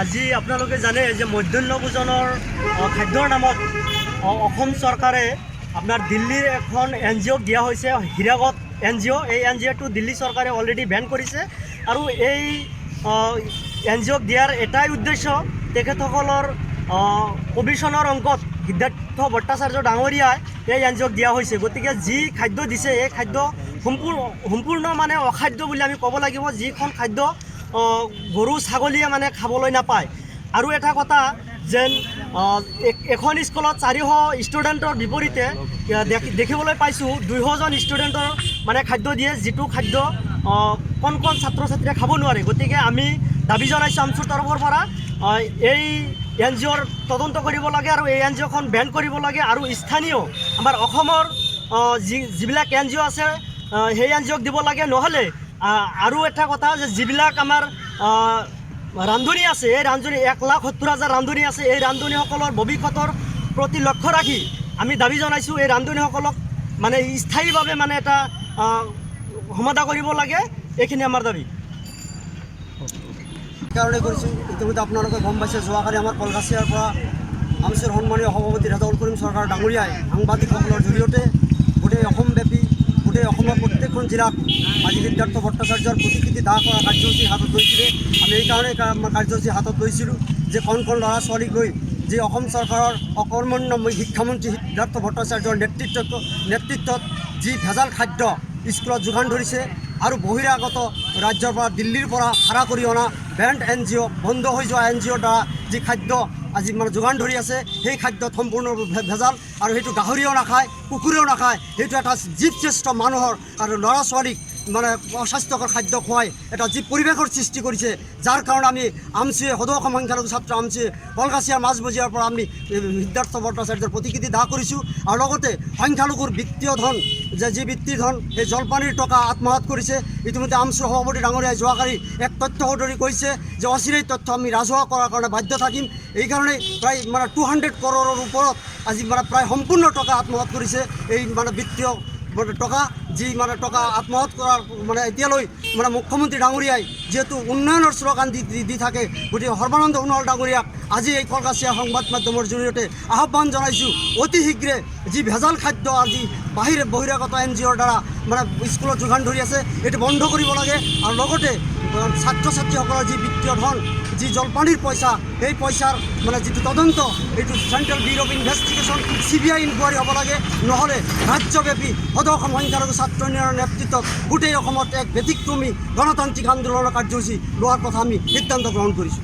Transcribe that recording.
আজি আপোনালোকে জানে যে মধ্যাহ্ন ভোজনৰ খাদ্যৰ নামত অসম চৰকাৰে আপোনাৰ দিল্লীৰ এখন NGO দিয়া হৈছে হীৰাগত NGO। এই NGOটো দিল্লী চৰকাৰে অলৰেডি বেন কৰিছে আৰু এই NGOক দিয়াৰ এটাই উদ্দেশ্য তেখেতসকলৰ কমিশ্যনৰ অংকত সিদ্ধাৰ্থ ভট্টাচাৰ্য ডাঙৰীয়াই এই NGOক দিয়া হৈছে। গতিকে যি খাদ্য দিছে এই খাদ্য সম্পূৰ্ণ মানে অখাদ্য বুলি আমি ক'ব লাগিব, যিখন খাদ্য গৰু ছাগলীয়ে মানে খাবলৈ নাপায়। আৰু এটা কথা যেন এখন স্কুলত 400 ষ্টুডেণ্টৰ বিপৰীতে দেখিবলৈ পাইছোঁ 200জন ষ্টুডেণ্টৰ মানে খাদ্য দিয়ে, যিটো খাদ্য কণ ছাত্ৰ ছাত্ৰীয়ে খাব নোৱাৰে। গতিকে আমি দাবী জনাইছোঁ আমচুৰ তৰফৰ পৰা এই NGOৰ তদন্ত কৰিব লাগে আৰু এই NGOখন বেন কৰিব লাগে আৰু স্থানীয় আমাৰ অসমৰ যিবিলাক NGO আছে সেই NGOক দিব লাগে। নহ'লে আৰু এটা কথা যে যিবিলাক আমাৰ ৰান্ধনি আছে, এই ৰান্ধনি 1,70,000 ৰান্ধনি আছে, এই ৰান্ধনিসকলৰ ভৱিষ্যতৰ প্ৰতি লক্ষ্য ৰাখি আমি দাবী জনাইছোঁ এই ৰান্ধনিসকলক মানে স্থায়ীভাৱে মানে এটা সমাধা কৰিব লাগে। এইখিনি আমাৰ দাবী। কাৰণে কৰিছোঁ ইতিমধ্যে আপোনালোকে গম পাইছে, যোৱাকালি আমাৰ কলগাছিয়াৰ পৰা আমচুৰ সন্মানীয় সভাপতি ৰেজাউল কৰিম চৰকাৰ ডাঙৰীয়াই সাংবাদিকসকলৰ জৰিয়তে গোটেই অসমব্যাপী গোটেই অসমৰ প্ৰত্যেকখন জিলাত আজি সিদ্ধাৰ্থ ভট্টাচাৰ্যৰ প্ৰতিকৃতি দাহ কৰা কাৰ্যসূচী হাতত লৈছিলে। আমি এইকাৰণে কাৰ্যসূচী হাতত লৈছিলোঁ যে কণ ল'ৰা ছোৱালীক লৈ যি অসম চৰকাৰৰ অকৰ্মণ্য শিক্ষামন্ত্ৰী সিদ্ধাৰ্থ ভট্টাচাৰ্যৰ নেতৃত্বত যি ভেজাল খাদ্য স্কুলত যোগান ধৰিছে আৰু বহিৰাগত ৰাজ্যৰ পৰা দিল্লীৰ পৰা ভাড়া কৰি অনা বেণ্ড NGO বন্ধ হৈ যোৱা NGOৰ দ্বাৰা যি খাদ্য আজি মানে যোগান ধৰি আছে সেই খাদ্যত সম্পূৰ্ণ ভেজাল আৰু সেইটো গাহৰিও নাখায়, কুকুৰেও নাখায়। সেইটো এটা জীৱশ্ৰেষ্ঠ মানুহৰ আৰু ল'ৰা ছোৱালীক মানে অস্বাস্থ্যকৰ খাদ্য খুৱাই এটা যি পৰিৱেশৰ সৃষ্টি কৰিছে, যাৰ কাৰণে আমি আমচুৱে সদৌ অসম সংখ্যালঘু ছাত্ৰ আমচুৱে কলগাছিয়াৰ মাজমজিয়াৰ পৰা আমি সিদ্ধাৰ্থ ভট্টাচাৰ্যৰ প্ৰতিকৃতি দাহ কৰিছোঁ। আৰু লগতে সংখ্যালঘুৰ বিত্তীয় ধন যি বৃত্তিৰ ধন সেই জলপানীৰ টকা আত্মসাৎ কৰিছে। ইতিমধ্যে আমচুৰ সভাপতি ডাঙৰীয়াই যোৱাকালি এক তথ্য সদৰি কৰিছে যে অচিৰেই তথ্য আমি ৰাজহুৱা কৰাৰ কাৰণে বাধ্য থাকিম। এইকাৰণেই প্ৰায় মানে 200 কৰোৰৰ ওপৰত আজি মানে প্ৰায় সম্পূৰ্ণ টকা আত্মসাৎ কৰিছে এই মানে বিত্তীয় টকা, যি মানে টকা আত্মসাৎ কৰাৰ মানে এতিয়ালৈ মানে মুখ্যমন্ত্ৰী ডাঙৰীয়াই যিহেতু উন্নয়নৰ শ্লোগান দি থাকে, গতিকে সৰ্বানন্দ সোণোৱাল ডাঙৰীয়াক আজি এই কলগাছিয়া সংবাদ মাধ্যমৰ জৰিয়তে আহ্বান জনাইছোঁ অতি শীঘ্ৰে যি ভেজাল খাদ্য আজি বহিৰাগত NGOৰ দ্বাৰা মানে স্কুলত যোগান ধৰি আছে এইটো বন্ধ কৰিব লাগে। আৰু লগতে ছাত্ৰ ছাত্ৰীসকলৰ যি বিত্তীয় ধন যি জলপানীৰ পইচা সেই পইচাৰ মানে যিটো তদন্ত এইটো central bureau of investigation CBI enquiry হ'ব লাগে। নহ'লে ৰাজ্যব্যাপী সদৌ অসম সংখ্যালঘু ছাত্ৰ ইউনিয়নৰ নেতৃত্বত গোটেই অসমত এক ব্যতিক্ৰমী গণতান্ত্ৰিক আন্দোলনৰ কাৰ্যসূচী লোৱাৰ কথা আমি সিদ্ধান্ত গ্ৰহণ কৰিছোঁ।